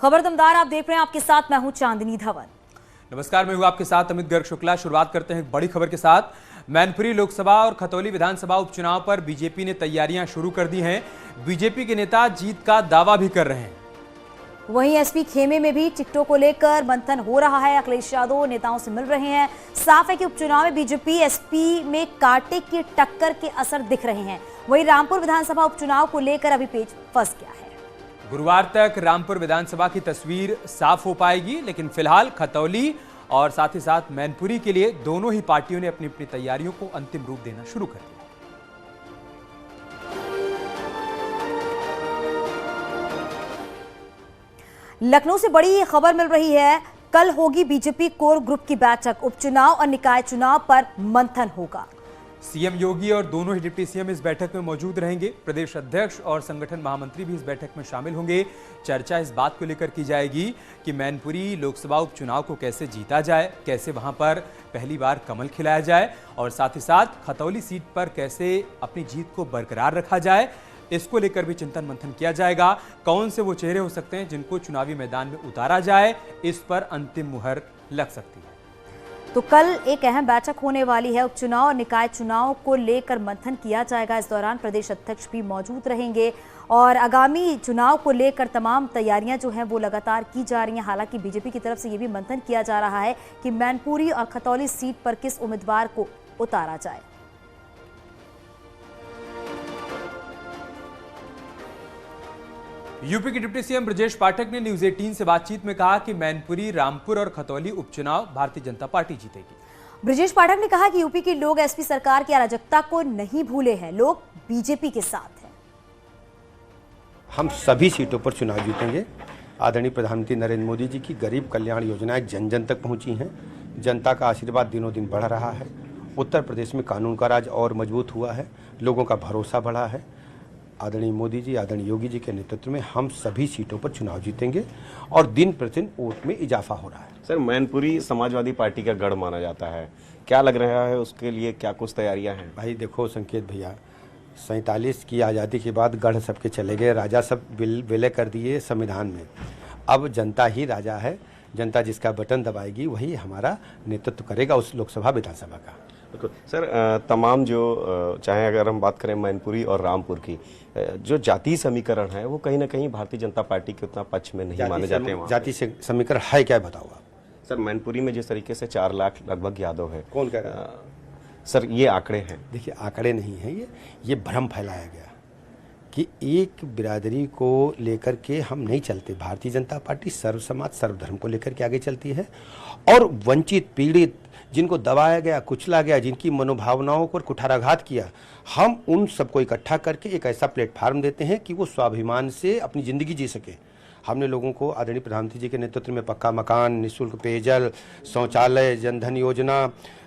खबर दमदार आप देख रहे हैं, आपके साथ मैं हूं चांदनी धवन। नमस्कार, मैं हूं आपके साथ अमित गर्ग शुक्ला। शुरुआत करते हैं बड़ी खबर के साथ। मैनपुरी लोकसभा और खतौली विधानसभा उपचुनाव पर बीजेपी ने तैयारियां शुरू कर दी हैं। बीजेपी के नेता जीत का दावा भी कर रहे हैं। वहीं एसपी खेमे में भी टिकटों को लेकर मंथन हो रहा है। अखिलेश यादव नेताओं से मिल रहे हैं। साफ है कि उपचुनाव में बीजेपी एसपी में कांटे की टक्कर के असर दिख रहे हैं। वहीं रामपुर विधानसभा उपचुनाव को लेकर अभी पेच फंस गया है। गुरुवार तक रामपुर विधानसभा की तस्वीर साफ हो पाएगी, लेकिन फिलहाल खतौली और साथ ही साथ मैनपुरी के लिए दोनों ही पार्टियों ने अपनी अपनी तैयारियों को अंतिम रूप देना शुरू कर दिया। लखनऊ से बड़ी खबर मिल रही है। कल होगी बीजेपी कोर ग्रुप की बैठक। उपचुनाव और निकाय चुनाव पर मंथन होगा। सीएम योगी और दोनों ही डिप्टी सीएम इस बैठक में मौजूद रहेंगे। प्रदेश अध्यक्ष और संगठन महामंत्री भी इस बैठक में शामिल होंगे। चर्चा इस बात को लेकर की जाएगी कि मैनपुरी लोकसभा उपचुनाव को कैसे जीता जाए, कैसे वहां पर पहली बार कमल खिलाया जाए और साथ ही साथ खतौली सीट पर कैसे अपनी जीत को बरकरार रखा जाए। इसको लेकर भी चिंतन मंथन किया जाएगा। कौन से वो चेहरे हो सकते हैं जिनको चुनावी मैदान में उतारा जाए, इस पर अंतिम मुहर लग सकती है। तो कल एक अहम बैठक होने वाली है। उपचुनाव और निकाय चुनाव को लेकर मंथन किया जाएगा। इस दौरान प्रदेश अध्यक्ष भी मौजूद रहेंगे और आगामी चुनाव को लेकर तमाम तैयारियां जो हैं वो लगातार की जा रही हैं। हालांकि बीजेपी की तरफ से ये भी मंथन किया जा रहा है कि मैनपुरी और खतौली सीट पर किस उम्मीदवार को उतारा जाए। यूपी के डिप्टी सीएम ब्रजेश पाठक ने न्यूज 18 से बातचीत में कहा कि मैनपुरी, रामपुर और खतौली उपचुनाव भारतीय जनता पार्टी जीतेगी। ब्रजेश पाठक ने कहा कि यूपी के लोग एसपी सरकार की अराजकता को नहीं भूले हैं। लोग बीजेपी के साथ हैं। हम सभी सीटों पर चुनाव जीतेंगे। आदरणीय प्रधानमंत्री नरेंद्र मोदी जी की गरीब कल्याण योजनाएं जन जन तक पहुंची हैं। जनता का आशीर्वाद दिनों दिन बढ़ रहा है। उत्तर प्रदेश में कानून का राज और मजबूत हुआ है। लोगों का भरोसा बढ़ा है। आदरणीय मोदी जी, आदरणीय योगी जी के नेतृत्व में हम सभी सीटों पर चुनाव जीतेंगे और दिन प्रतिदिन वोट में इजाफा हो रहा है। सर, मैनपुरी समाजवादी पार्टी का गढ़ माना जाता है, क्या लग रहा है उसके लिए क्या कुछ तैयारियां हैं? भाई देखो संकेत भैया, 47 की आज़ादी के बाद गढ़ सबके चले गए, राजा सब विलय कर दिए संविधान में। अब जनता ही राजा है। जनता जिसका बटन दबाएगी वही हमारा नेतृत्व करेगा उस लोकसभा विधानसभा का। सर, तमाम जो चाहे अगर हम बात करें मैनपुरी और रामपुर की, जो जाति समीकरण है वो कहीं ना कहीं भारतीय जनता पार्टी के उतना पक्ष में नहीं माने जाते हैं। जाति समीकरण है क्या, बताओ आप। सर, मैनपुरी में जिस तरीके से 4 लाख लगभग यादव है, कौन कह रहा है? सर, ये आंकड़े हैं। देखिए, आंकड़े नहीं है, ये भ्रम फैलाया गया कि एक बिरादरी को लेकर के हम नहीं चलते। भारतीय जनता पार्टी सर्व समाज सर्वधर्म को लेकर के आगे चलती है और वंचित, पीड़ित, जिनको दबाया गया, कुचला गया, जिनकी मनोभावनाओं पर कुठाराघात किया, हम उन सबको इकट्ठा करके एक ऐसा प्लेटफार्म देते हैं कि वो स्वाभिमान से अपनी ज़िंदगी जी सके। हमने लोगों को आदरणीय प्रधानमंत्री जी के नेतृत्व में पक्का मकान, निःशुल्क पेयजल, शौचालय, जनधन योजना,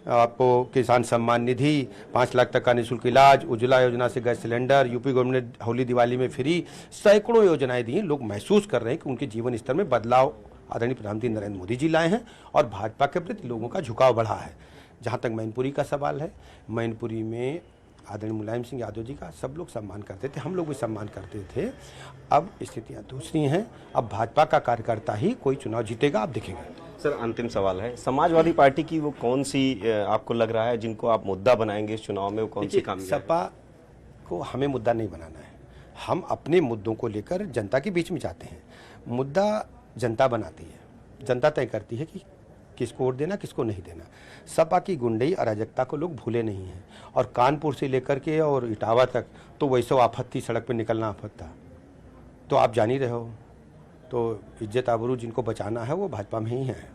आपको किसान सम्मान निधि, 5 लाख तक का निःशुल्क इलाज, उज्ज्वला योजना से गैस सिलेंडर, यूपी गवर्नमेंट ने होली दिवाली में फ्री, सैकड़ों योजनाएं दी। लोग महसूस कर रहे हैं कि उनके जीवन स्तर में बदलाव आदरणीय प्रधानमंत्री नरेंद्र मोदी जी लाए हैं और भाजपा के प्रति लोगों का झुकाव बढ़ा है। जहां तक मैनपुरी का सवाल है, मैनपुरी में आदरणीय मुलायम सिंह यादव जी का सब लोग सम्मान करते थे, हम लोग भी सम्मान करते थे। अब स्थितियां दूसरी हैं। अब भाजपा का कार्यकर्ता ही कोई चुनाव जीतेगा, आप देखेंगे। सर, अंतिम सवाल है, समाजवादी पार्टी की वो कौन सी आपको लग रहा है जिनको आप मुद्दा बनाएंगे इस चुनाव में? वो कौन सी काम? सपा को हमें मुद्दा नहीं बनाना है। हम अपने मुद्दों को लेकर जनता के बीच में जाते हैं। मुद्दा जनता बनाती है, जनता तय करती है कि किसको वोट देना, किसको नहीं देना। सपा की गुंडई अराजकता को लोग भूले नहीं हैं और कानपुर से लेकर के और इटावा तक तो वैसे आफत थी, सड़क पर निकलना आफत था, तो आप जान ही रहे हो। तो इज्जत आबरू जिनको बचाना है वो भाजपा में ही है।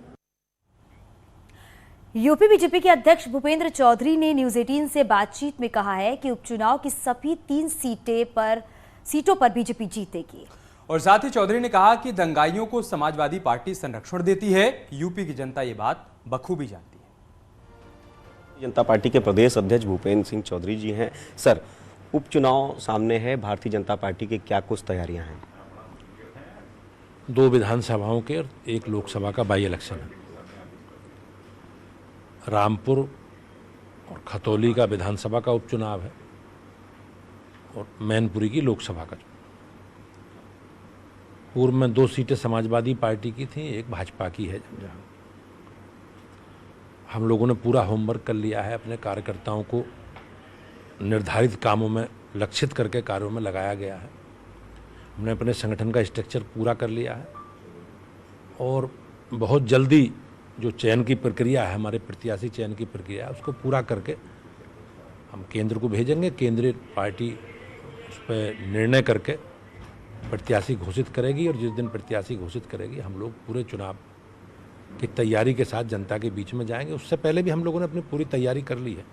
यूपी बीजेपी के अध्यक्ष भूपेंद्र चौधरी ने न्यूज 18 से बातचीत में कहा है कि उपचुनाव की सभी 3 सीटों पर बीजेपी जीतेगी। और साथ ही चौधरी ने कहा कि दंगाइयों को समाजवादी पार्टी संरक्षण देती है। यूपी की जनता ये बात बखूबी जानती है। जनता पार्टी के प्रदेश अध्यक्ष भूपेंद्र सिंह चौधरी जी हैं। सर, उपचुनाव सामने है, भारतीय जनता पार्टी की क्या कुछ तैयारियां हैं? 2 विधानसभाओं के और 1 लोकसभा का बाई इलेक्शन है। रामपुर और खतौली का विधानसभा का उपचुनाव है और मैनपुरी की लोकसभा का। पूर्व में 2 सीटें समाजवादी पार्टी की थी, 1 भाजपा की है। जहाँ हम लोगों ने पूरा होमवर्क कर लिया है, अपने कार्यकर्ताओं को निर्धारित कामों में लक्षित करके कार्यों में लगाया गया है। हमने अपने संगठन का स्ट्रक्चर पूरा कर लिया है और बहुत जल्दी जो चयन की प्रक्रिया है, हमारे प्रत्याशी चयन की प्रक्रिया है, उसको पूरा करके हम केंद्र को भेजेंगे। केंद्रीय पार्टी उस पर निर्णय करके प्रत्याशी घोषित करेगी और जिस दिन प्रत्याशी घोषित करेगी हम लोग पूरे चुनाव की तैयारी के साथ जनता के बीच में जाएंगे। उससे पहले भी हम लोगों ने अपनी पूरी तैयारी कर ली है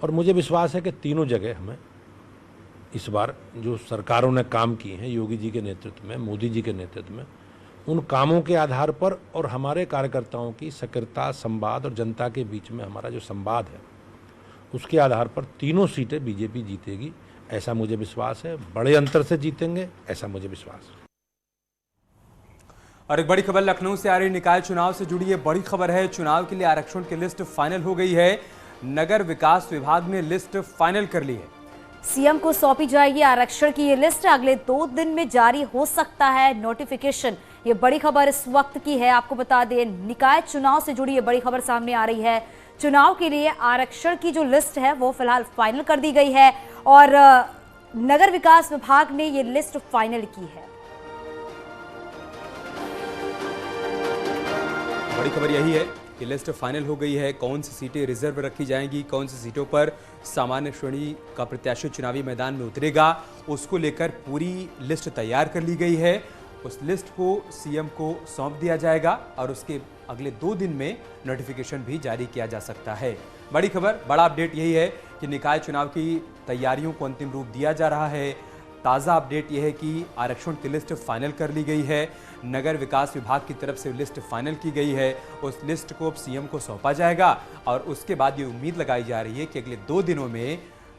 और मुझे विश्वास है कि तीनों जगह हमें इस बार जो सरकारों ने काम किए हैं, योगी जी के नेतृत्व में, मोदी जी के नेतृत्व में, उन कामों के आधार पर और हमारे कार्यकर्ताओं की सक्रियता, संवाद और जनता के बीच में हमारा जो संवाद है, उसके आधार पर तीनों सीटें बीजेपी जीतेगी, ऐसा मुझे विश्वास है। बड़े अंतर से जीतेंगे, ऐसा मुझे विश्वास है। और एक बड़ी खबर लखनऊ से आ रही निकाय चुनाव से जुड़ी ये बड़ी खबर है। चुनाव के लिए आरक्षण की लिस्ट फाइनल हो गई है। नगर विकास विभाग ने लिस्ट फाइनल कर ली है। सीएम को सौंपी जाएगी आरक्षण की ये लिस्ट। अगले 2 दिन में जारी हो सकता है नोटिफिकेशन। ये बड़ी खबर इस वक्त की है। आपको बता दें, निकाय चुनाव से जुड़ी ये बड़ी खबर सामने आ रही है। चुनाव के लिए आरक्षण की जो लिस्ट है वो फिलहाल फाइनल कर दी गई है और नगर विकास विभाग ने ये लिस्ट फाइनल की है। बड़ी खबर यही है कि लिस्ट फाइनल हो गई है। कौन सी सीटें रिजर्व रखी जाएंगी, कौन सी सीटों पर सामान्य श्रेणी का प्रत्याशी चुनावी मैदान में उतरेगा, उसको लेकर पूरी लिस्ट तैयार कर ली गई है। उस लिस्ट को सीएम को सौंप दिया जाएगा और उसके अगले 2 दिन में नोटिफिकेशन भी जारी किया जा सकता है। बड़ी खबर, बड़ा अपडेट यही है कि निकाय चुनाव की तैयारियों को अंतिम रूप दिया जा रहा है। ताज़ा अपडेट यह है कि आरक्षण की लिस्ट फाइनल कर ली गई है। नगर विकास विभाग की तरफ से लिस्ट फाइनल की गई है। उस लिस्ट को अब सीएम को सौंपा जाएगा और उसके बाद ये उम्मीद लगाई जा रही है कि अगले 2 दिनों में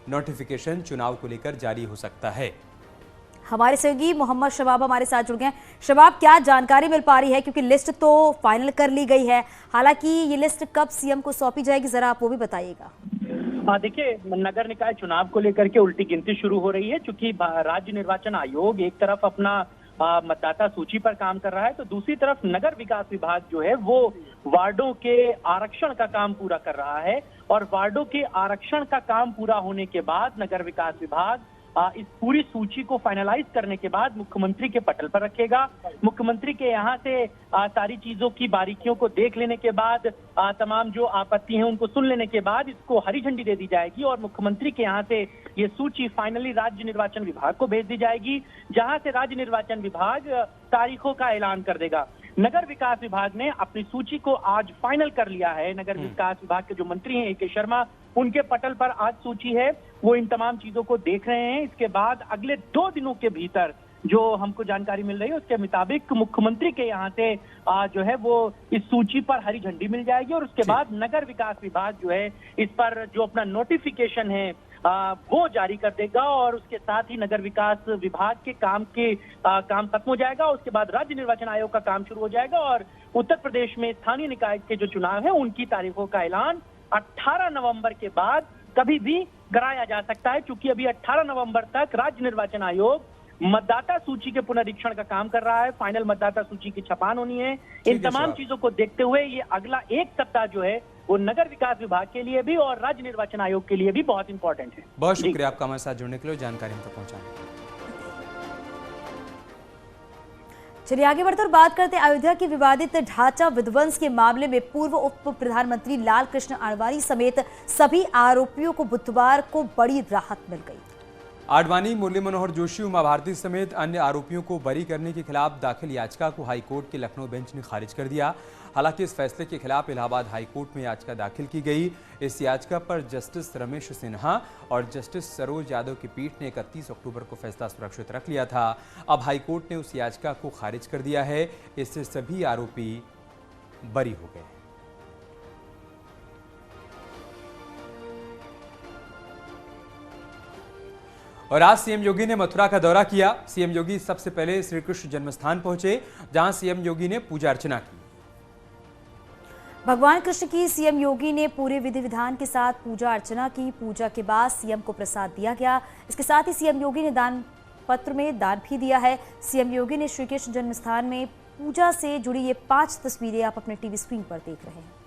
नोटिफिकेशन चुनाव को लेकर जारी हो सकता है। हमारे सहयोगी मोहम्मद शबाब हमारे साथ जुड़ गए। शबाब, क्या जानकारी मिल पा रही है, क्योंकि लिस्ट तो फाइनल कर ली गई है, हालांकि ये लिस्ट कब सीएम को सौंपी जाएगी, जरा आप वो भी बताइएगा। देखिए, नगर निकाय चुनाव को लेकर के उल्टी गिनती शुरू हो रही है, क्योंकि राज्य निर्वाचन आयोग एक तरफ अपना मतदाता सूची पर काम कर रहा है, तो दूसरी तरफ नगर विकास विभाग जो है वो वार्डों के आरक्षण का काम पूरा कर रहा है। और वार्डों के आरक्षण का काम पूरा होने के बाद नगर विकास विभाग इस पूरी सूची को फाइनलाइज करने के बाद मुख्यमंत्री के पटल पर रखेगा। मुख्यमंत्री के यहाँ से सारी चीजों की बारीकियों को देख लेने के बाद, तमाम जो आपत्ति हैं उनको सुन लेने के बाद इसको हरी झंडी दे दी जाएगी और मुख्यमंत्री के यहाँ से ये सूची फाइनली राज्य निर्वाचन विभाग को भेज दी जाएगी, जहां से राज्य निर्वाचन विभाग तारीखों का ऐलान कर देगा। नगर विकास विभाग ने अपनी सूची को आज फाइनल कर लिया है। नगर विकास विभाग के जो मंत्री हैं AK शर्मा, उनके पटल पर आज सूची है, वो इन तमाम चीजों को देख रहे हैं। इसके बाद अगले 2 दिनों के भीतर जो हमको जानकारी मिल रही है उसके मुताबिक मुख्यमंत्री के यहाँ से जो है वो इस सूची पर हरी झंडी मिल जाएगी और उसके बाद नगर विकास विभाग जो है इस पर जो अपना नोटिफिकेशन है वो जारी कर देगा और उसके साथ ही नगर विकास विभाग के काम खत्म हो जाएगा। उसके बाद राज्य निर्वाचन आयोग का काम शुरू हो जाएगा और उत्तर प्रदेश में स्थानीय निकाय के जो चुनाव है उनकी तारीखों का ऐलान 18 नवंबर के बाद कभी भी कराया जा सकता है, क्योंकि अभी 18 नवंबर तक राज्य निर्वाचन आयोग मतदाता सूची के पुनरीक्षण का काम कर रहा है। फाइनल मतदाता सूची की छपान होनी है। इन तमाम चीजों को देखते हुए ये अगला 1 सप्ताह जो है वो नगर विकास विभाग के लिए भी और राज्य निर्वाचन आयोग के लिए भी बहुत इंपॉर्टेंट है। बहुत शुक्रिया आपका हमारे साथ जुड़ने के लिए, जानकारी हम तक पहुंचाने। चलिए आगे बढ़ते और बात करते हैं अयोध्या की विवादित ढांचा विध्वंस के मामले में पूर्व उप प्रधानमंत्री लाल कृष्ण आडवाणी समेत सभी आरोपियों को बुधवार को बड़ी राहत मिल गई। आडवाणी, मुरली मनोहर जोशी, उमा भारती समेत अन्य आरोपियों को बरी करने के खिलाफ दाखिल याचिका को हाईकोर्ट के लखनऊ बेंच ने खारिज कर दिया। हालांकि इस फैसले के खिलाफ इलाहाबाद हाईकोर्ट में याचिका दाखिल की गई। इस याचिका पर जस्टिस रमेश सिन्हा और जस्टिस सरोज यादव की पीठ ने 31 अक्टूबर को फैसला सुरक्षित रख लिया था। अब हाईकोर्ट ने उस याचिका को खारिज कर दिया है। इससे सभी आरोपी बरी हो गए। और आज सीएम योगी ने मथुरा का दौरा किया। सीएम योगी सबसे पहले श्री कृष्ण जन्मस्थान पहुंचे, जहां सीएम योगी ने पूजा अर्चना की। भगवान कृष्ण की सीएम योगी ने पूरे विधि विधान के साथ पूजा अर्चना की। पूजा के बाद सीएम को प्रसाद दिया गया। इसके साथ ही सीएम योगी ने दान पत्र में दान भी दिया है। सीएम योगी ने श्री कृष्ण जन्मस्थान में पूजा से जुड़ी ये 5 तस्वीरें आप अपने टीवी स्क्रीन पर देख रहे हैं।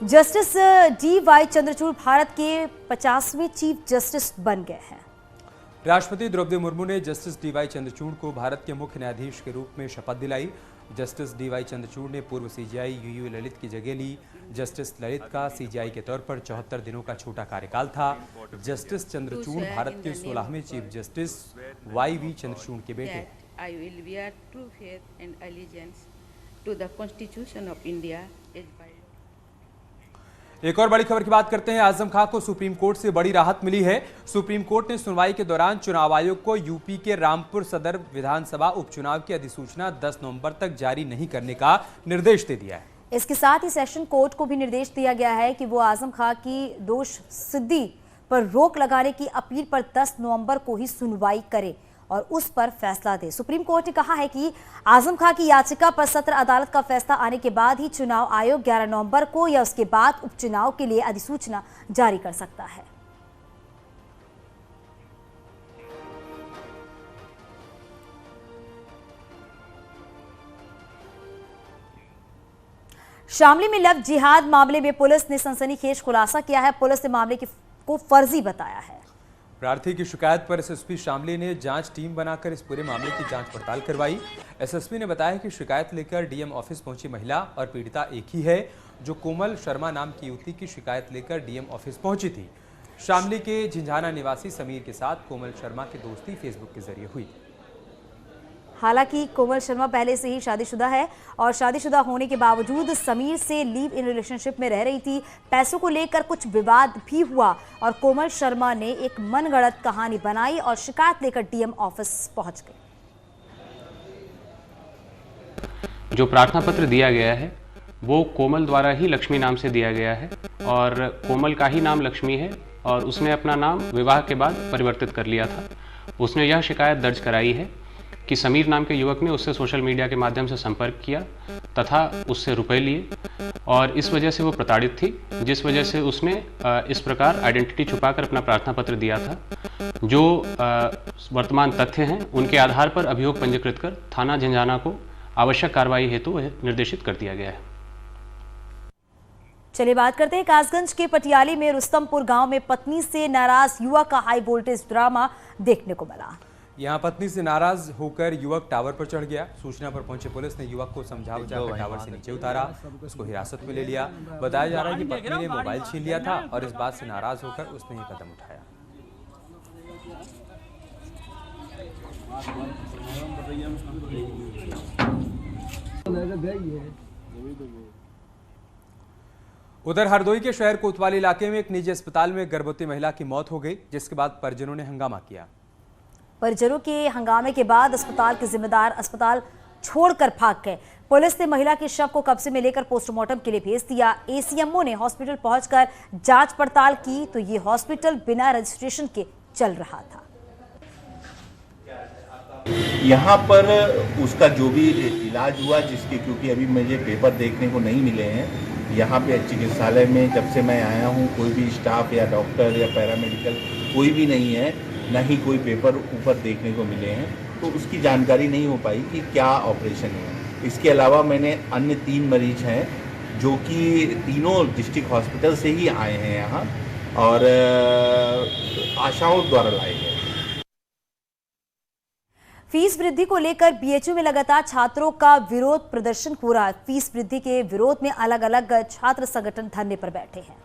Justice D.Y.. चंद्रचूड़ भारत के 50वें चीफ जस्टिस बन गए हैं। राष्ट्रपति द्रौपदी मुर्मू ने जस्टिस डी.वाई. चंद्रचूड़ को भारत के मुख्य न्यायाधीश के रूप में शपथ दिलाई। Justice D.Y.. चंद्रचूड़ ने पूर्व सीजेआई यू ललित की जगह ली। जस्टिस ललित का सीजेआई के तौर पर 74 दिनों का छोटा कार्यकाल था। जस्टिस चंद्रचूड़ भारत के 16वें चीफ जस्टिस वाई.वी. चंद्रचूड़ के बेटे। I will bear true faith and allegiance to the Constitution of India as by एक और बड़ी खबर की बात करते हैं। आजम खां को सुप्रीम कोर्ट से बड़ी राहत मिली है। सुप्रीम कोर्ट ने सुनवाई के दौरान चुनाव आयोग को यूपी के रामपुर सदर विधानसभा उपचुनाव की अधिसूचना 10 नवंबर तक जारी नहीं करने का निर्देश दे दिया है। इसके साथ ही सेशन कोर्ट को भी निर्देश दिया गया है कि वो आजम खां की दोष सिद्धि पर रोक लगाने की अपील पर 10 नवंबर को ही सुनवाई करे और उस पर फैसला दे। सुप्रीम कोर्ट ने कहा है कि आजम खां की याचिका पर सत्र अदालत का फैसला आने के बाद ही चुनाव आयोग 11 नवंबर को या उसके बाद उपचुनाव के लिए अधिसूचना जारी कर सकता है। शामली में लव जिहाद मामले में पुलिस ने सनसनीखेज खुलासा किया है। पुलिस ने मामले को फर्जी बताया है। प्रार्थी की शिकायत पर एसएसपी शामली ने जांच टीम बनाकर इस पूरे मामले की जांच पड़ताल करवाई। एसएसपी ने बताया कि शिकायत लेकर डीएम ऑफिस पहुंची महिला और पीड़िता एक ही है, जो कोमल शर्मा नाम की युवती की शिकायत लेकर डीएम ऑफिस पहुंची थी। शामली के झिंझाना निवासी समीर के साथ कोमल शर्मा की दोस्ती फेसबुक के जरिए हुई। हालांकि कोमल शर्मा पहले से ही शादीशुदा है और शादीशुदा होने के बावजूद समीर से लिव इन रिलेशनशिप में रह रही थी। पैसों को लेकर कुछ विवाद भी हुआ और कोमल शर्मा ने एक मनगढ़ंत कहानी बनाई और शिकायत लेकर डीएम ऑफिस पहुंच गए। जो प्रार्थना पत्र दिया गया है वो कोमल द्वारा ही लक्ष्मी नाम से दिया गया है और कोमल का ही नाम लक्ष्मी है और उसने अपना नाम विवाह के बाद परिवर्तित कर लिया था। उसने यह शिकायत दर्ज कराई है कि समीर नाम के युवक ने उससे सोशल मीडिया के माध्यम से संपर्क किया तथा उससे रुपए लिए और इस वजह से वो प्रताड़ित थी, जिस वजह से उसने इस प्रकार आइडेंटिटी छुपाकर अपना प्रार्थना पत्र दिया था। जो वर्तमान तथ्य हैं उनके आधार पर अभियोग पंजीकृत कर थाना झिंझाना को आवश्यक कार्रवाई हेतु निर्देशित कर दिया गया है। चलिए बात करते हैं कासगंज के पटियाली में रुस्तमपुर गांव में पत्नी से नाराज युवक का हाई वोल्टेज ड्रामा देखने को मिला। यहां पत्नी से नाराज होकर युवक टावर पर चढ़ गया। सूचना पर पहुंचे पुलिस ने युवक को समझा बुझाकर टावर से नीचे उतारा, उसको हिरासत में ले लिया। बताया जा रहा है कि पत्नी ने मोबाइल छीन लिया था और इस बात से नाराज होकर उसने ये कदम उठाया। उधर हरदोई के शहर कोतवाली इलाके में एक निजी अस्पताल में गर्भवती महिला की मौत हो गई, जिसके बाद परिजनों ने हंगामा किया। परिजनों के हंगामे के बाद अस्पताल के जिम्मेदार अस्पताल छोड़कर भाग गए। पुलिस ने महिला के शव को कब्जे में लेकर पोस्टमार्टम के लिए भेज दिया। एसीएमओ ने हॉस्पिटल पहुंचकर जांच पड़ताल की तो ये हॉस्पिटल बिना रजिस्ट्रेशन के चल रहा था। यहाँ पर उसका जो भी इलाज हुआ, जिसके क्योंकि अभी मुझे पेपर देखने को नहीं मिले हैं, यहाँ पे चिकित्सालय में जब से मैं आया हूँ कोई भी स्टाफ या डॉक्टर या पैरामेडिकल कोई भी नहीं है, न ही कोई पेपर ऊपर देखने को मिले हैं, तो उसकी जानकारी नहीं हो पाई कि क्या ऑपरेशन है। इसके अलावा मैंने अन्य 3 मरीज हैं जो कि तीनों डिस्ट्रिक्ट हॉस्पिटल से ही आए हैं यहाँ और आशाओं द्वारा लाए गए। फीस वृद्धि को लेकर बीएचयू में लगातार छात्रों का विरोध प्रदर्शन हो रहा है। फीस वृद्धि के विरोध में अलग अलग छात्र संगठन धरने पर बैठे हैं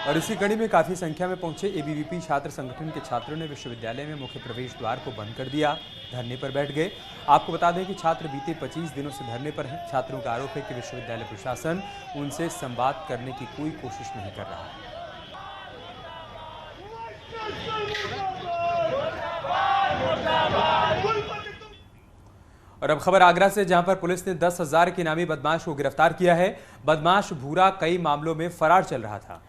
और इसी कड़ी में काफी संख्या में पहुंचे एबीवीपी छात्र संगठन के छात्रों ने विश्वविद्यालय में मुख्य प्रवेश द्वार को बंद कर दिया, धरने पर बैठ गए। आपको बता दें कि छात्र बीते 25 दिनों से धरने पर हैं। छात्रों का आरोप है कि विश्वविद्यालय प्रशासन उनसे संवाद करने की कोई कोशिश नहीं कर रहा है। और अब खबर आगरा से, जहां पर पुलिस ने 10,000 के इनामी बदमाश को गिरफ्तार किया है। बदमाश भूरा कई मामलों में फरार चल रहा था।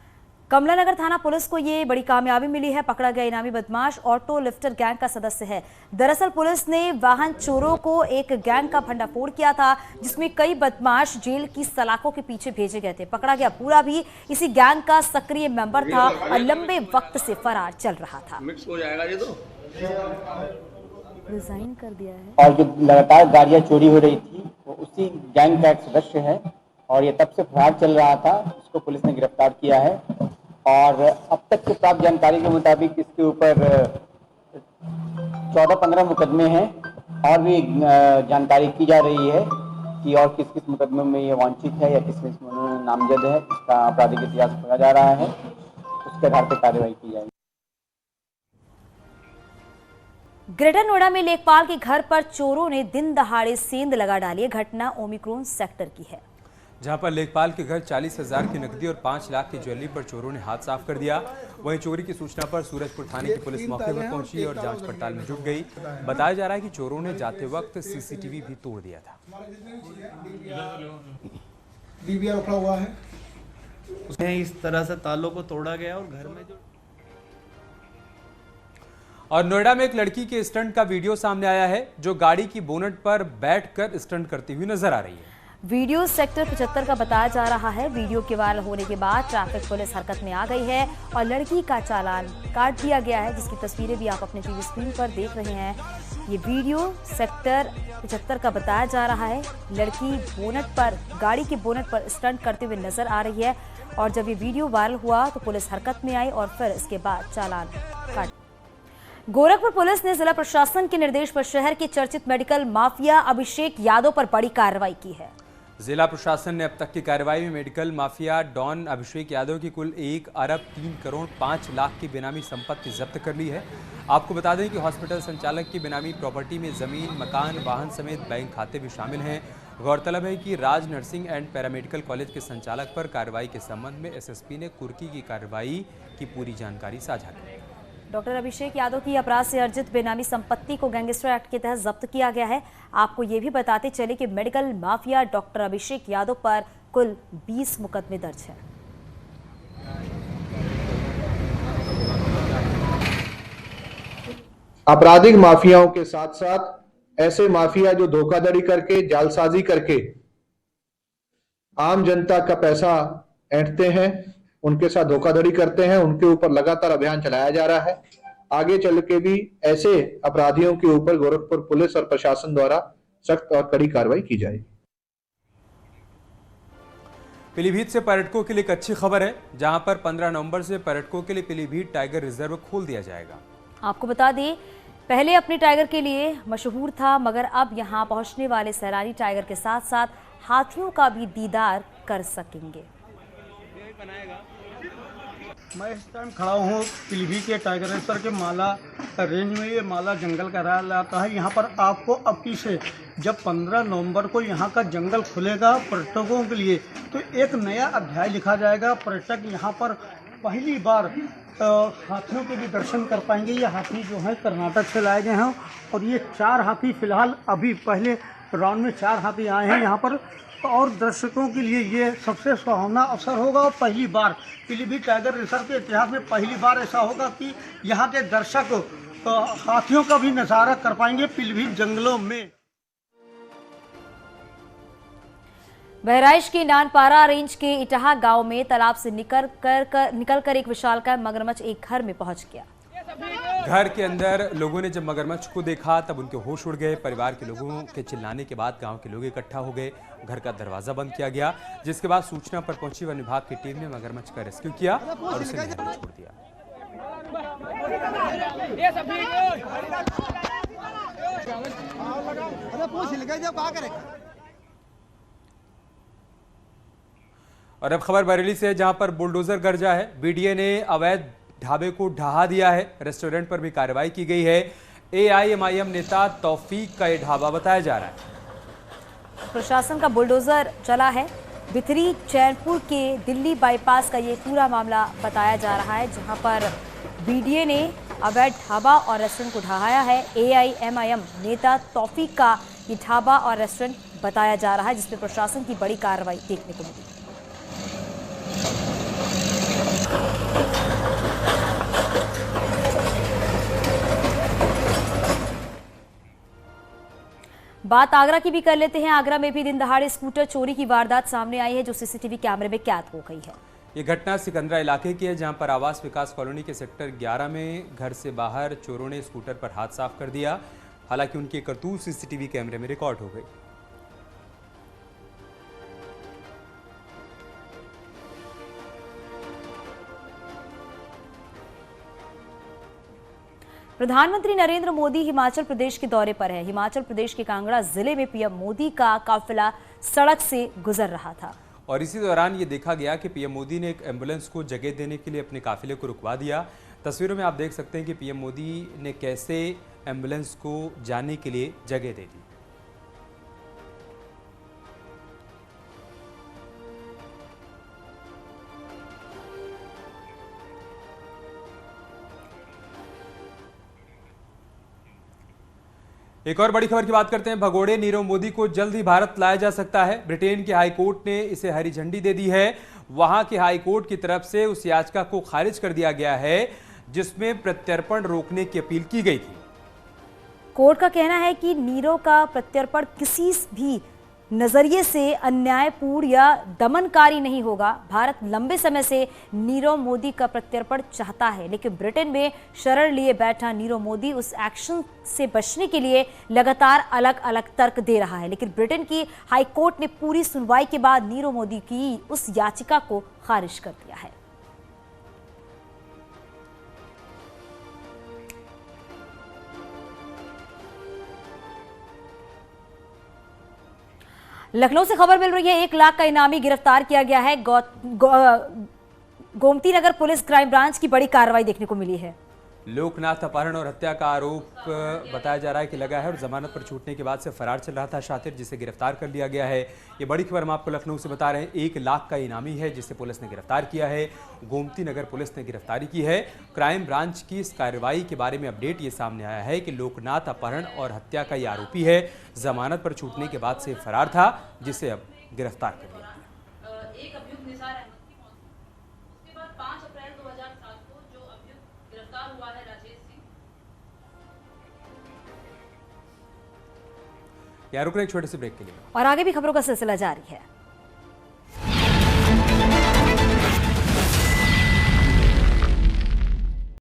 कमला नगर थाना पुलिस को ये बड़ी कामयाबी मिली है। पकड़ा गया इनामी बदमाश ऑटो लिफ्टर गैंग का सदस्य है। दरअसल पुलिस ने वाहन चोरों को एक गैंग का भंडाफोड़ किया था, जिसमें कई बदमाश जेल की सलाखों के पीछे भेजे गए थे। पकड़ा गया पूरा भी इसी गैंग का सक्रिय मेंबर था और लंबे वक्त से फरार चल रहा था। मिक्स हो जाएगा ये तो रिजाइन कर दिया है। और जो लगातार गाड़ियां चोरी हो रही थी वो उसी गैंग का एक सदस्य है और ये तब से फरार चल रहा था। उसको पुलिस ने गिरफ्तार किया है और अब तक की प्राप्त जानकारी के मुताबिक इसके ऊपर 14-15 मुकदमे हैं और भी जानकारी की जा रही है कि और किस किस मुकदमे में ये वांछित है या किस किस में नामजद है। इसका आपराधिक इतिहास खोजा जा रहा है, उसके आधार पर कार्रवाई की जाएगी। ग्रेटर नोएडा में लेखपाल के घर पर चोरों ने दिन दहाड़े सेंध लगा डाली। घटना ओमिक्रॉन सेक्टर की है, जहां पर लेखपाल के घर 40,000 की नकदी और 5 लाख की ज्वेलरी पर चोरों ने हाथ साफ कर दिया। वहीं चोरी की सूचना पर सूरजपुर थाने की पुलिस मौके पर पहुंची और जांच पड़ताल में जुट गई। बताया जा रहा है कि चोरों ने जाते वक्त सीसीटीवी भी तोड़ दिया था। डीवीआर रखा हुआ है, उसमें इस तरह से तालों को तोड़ा गया और घर में जो और नोएडा में एक लड़की के स्टंट का वीडियो सामने आया है, जो गाड़ी की बोनट पर बैठकर स्टंट करती हुई नजर आ रही है। वीडियो सेक्टर 75 का बताया जा रहा है। वीडियो के वायरल होने के बाद ट्रैफिक पुलिस हरकत में आ गई है और लड़की का चालान काट दिया गया है, जिसकी तस्वीरें भी आप अपने टीवी स्क्रीन पर देख रहे हैं। ये वीडियो सेक्टर 75 का बताया जा रहा है। लड़की गाड़ी के बोनट पर स्टंट करते हुए नजर आ रही है और जब ये वीडियो वायरल हुआ तो पुलिस हरकत में आई और फिर इसके बाद चालान काट। गोरखपुर पुलिस ने जिला प्रशासन के निर्देश पर शहर के चर्चित मेडिकल माफिया अभिषेक यादव पर बड़ी कार्रवाई की है। जिला प्रशासन ने अब तक की कार्रवाई में medical mafia don Abhishek Yadav की कुल 1 अरब 3 करोड़ 5 लाख की बेनामी संपत्ति जब्त कर ली है। आपको बता दें कि हॉस्पिटल संचालक की बेनामी प्रॉपर्टी में जमीन, मकान, वाहन समेत बैंक खाते भी शामिल हैं। गौरतलब है कि राज नर्सिंग एंड पैरामेडिकल कॉलेज के संचालक पर कार्रवाई के संबंध में एसएसपी ने कुर्की की कार्रवाई की पूरी जानकारी साझा की। डॉक्टर अभिषेक यादव की अपराध से अर्जित बेनामी संपत्ति को गैंगस्टर एक्ट के तहत जब्त किया गया है। आपको ये भी बताते चले कि medical mafia doctor Abhishek Yadav पर कुल 20 मुकदमे दर्ज हैं। आपराधिक माफियाओं के साथ साथ ऐसे माफिया जो धोखाधड़ी करके, जालसाजी करके आम जनता का पैसा ऐंठते हैं, उनके साथ धोखाधड़ी करते हैं, उनके ऊपर लगातार अभियान चलाया जा रहा है। आगे चल के भी ऐसे अपराधियों के ऊपर गोरखपुर पुलिस और प्रशासन द्वारा सख्त और कड़ी कार्रवाई की जाएगी। पीलीभीत से पर्यटकों के लिए एक अच्छी खबर है, जहां पर 15 नवंबर से पर्यटकों के लिए पीलीभीत टाइगर रिजर्व खोल दिया जाएगा। आपको बता दें, पहले अपने टाइगर के लिए मशहूर था, मगर अब यहां पहुंचने वाले सैलानी टाइगर के साथ साथ हाथियों का भी दीदार कर सकेंगे। मैं इस टाइम खड़ा हूँ पीलीभीत के टाइगर रिजर्व के माला रेंज में। ये माला जंगल का इलाका है। यहाँ पर आपको अब की से जब 15 नवंबर को यहाँ का जंगल खुलेगा पर्यटकों के लिए, तो एक नया अध्याय लिखा जाएगा। पर्यटक यहाँ पर पहली बार हाथियों के भी दर्शन कर पाएंगे। ये हाथी जो है कर्नाटक से लाए गए हैं और ये 4 हाथी फिलहाल अभी पहले राउंड में 4 हाथी आए हैं यहाँ पर, और दर्शकों के लिए ये सबसे सुहावना अवसर होगा। और पहली बार पीलीभीत टाइगर रिजर्व के इतिहास में पहली बार ऐसा होगा कि यहाँ के दर्शक हाथियों का भी नज़ारा कर पाएंगे पीलीभीत जंगलों में। बहराइच के नानपारा रेंज के इटाहा गांव में तालाब से निकलकर एक विशालकाय मगरमच्छ एक घर में पहुंच गया। घर के अंदर लोगों ने जब मगरमच्छ को देखा तब उनके होश उड़ गए। परिवार के लोगों के चिल्लाने के बाद गांव के लोग इकट्ठा हो गए। घर का दरवाजा बंद किया गया, जिसके बाद सूचना पर पहुंची वन विभाग की टीम ने मगरमच्छ का रेस्क्यू किया और उसे नहर में छोड़ दिया। और अब खबर बरेली से है, जहां पर बुलडोजर गरजा है। बीडीए ने अवैध ढाबे को ढहा दिया है। रेस्टोरेंट पर भी कार्रवाई की गई है। एआईएमआईएम नेता तौफीक का यह ढाबा बताया जा रहा है। प्रशासन का बुलडोजर चला है। बिथरी चैनपुर के दिल्ली बाईपास का ये पूरा मामला बताया जा रहा है, जहां पर बीडीए ने अवैध ढाबा और रेस्टोरेंट को ढहाया है। एआईएमआईएम नेता तौफीक का ये ढाबा और रेस्टोरेंट बताया जा रहा है, जिसमें प्रशासन की बड़ी कार्रवाई देखने को मिली। बात आगरा की भी कर लेते हैं। आगरा में भी दिन दहाड़े स्कूटर चोरी की वारदात सामने आई है, जो सीसीटीवी कैमरे में कैद हो गई है। ये घटना सिकंदरा इलाके की है, जहां पर आवास विकास कॉलोनी के सेक्टर 11 में घर से बाहर चोरों ने स्कूटर पर हाथ साफ कर दिया। हालांकि उनकी करतूत सीसीटीवी कैमरे में रिकॉर्ड हो गई। प्रधानमंत्री नरेंद्र मोदी हिमाचल प्रदेश के दौरे पर है। हिमाचल प्रदेश के कांगड़ा जिले में पीएम मोदी का काफिला सड़क से गुजर रहा था और इसी दौरान ये देखा गया कि पीएम मोदी ने एक एम्बुलेंस को जगह देने के लिए अपने काफिले को रुकवा दिया। तस्वीरों में आप देख सकते हैं कि पीएम मोदी ने कैसे एम्बुलेंस को जाने के लिए जगह दे दी। एक और बड़ी खबर की बात करते हैं। भगोड़े नीरव मोदी को जल्द ही भारत लाया जा सकता है। ब्रिटेन के हाईकोर्ट ने इसे हरी झंडी दे दी है। वहां के हाईकोर्ट की तरफ से उस याचिका को खारिज कर दिया गया है जिसमें प्रत्यर्पण रोकने की अपील की गई थी। कोर्ट का कहना है कि नीरव का प्रत्यर्पण किसी भी नजरिए से अन्यायपूर्ण या दमनकारी नहीं होगा। भारत लंबे समय से नीरव मोदी का प्रत्यर्पण चाहता है, लेकिन ब्रिटेन में शरण लिए बैठा नीरव मोदी उस एक्शन से बचने के लिए लगातार अलग अलग तर्क दे रहा है। लेकिन ब्रिटेन की हाईकोर्ट ने पूरी सुनवाई के बाद नीरव मोदी की उस याचिका को खारिज कर दिया है। लखनऊ से खबर मिल रही है, 1 लाख का इनामी गिरफ्तार किया गया है। Gomti Nagar police crime branch की बड़ी कार्रवाई देखने को मिली है। लोकनाथ अपहरण और हत्या का आरोप बताया जा रहा है कि लगा है और जमानत पर छूटने के बाद से फरार चल रहा था शातिर, जिसे गिरफ्तार कर लिया गया है। ये बड़ी खबर हम आपको लखनऊ से बता रहे हैं। 1 लाख का इनामी है जिसे पुलिस ने गिरफ्तार किया है। गोमती नगर पुलिस ने गिरफ्तारी की है। क्राइम ब्रांच की इस कार्रवाई के बारे में अपडेट ये सामने आया है कि लोकनाथ अपहरण और हत्या का ये आरोपी है, जमानत पर छूटने के बाद से फरार था, जिसे अब गिरफ्तार कर लिया। यहाँ रुक रहे एक छोटे से ब्रेक के लिए और आगे भी खबरों का सिलसिला जारी है।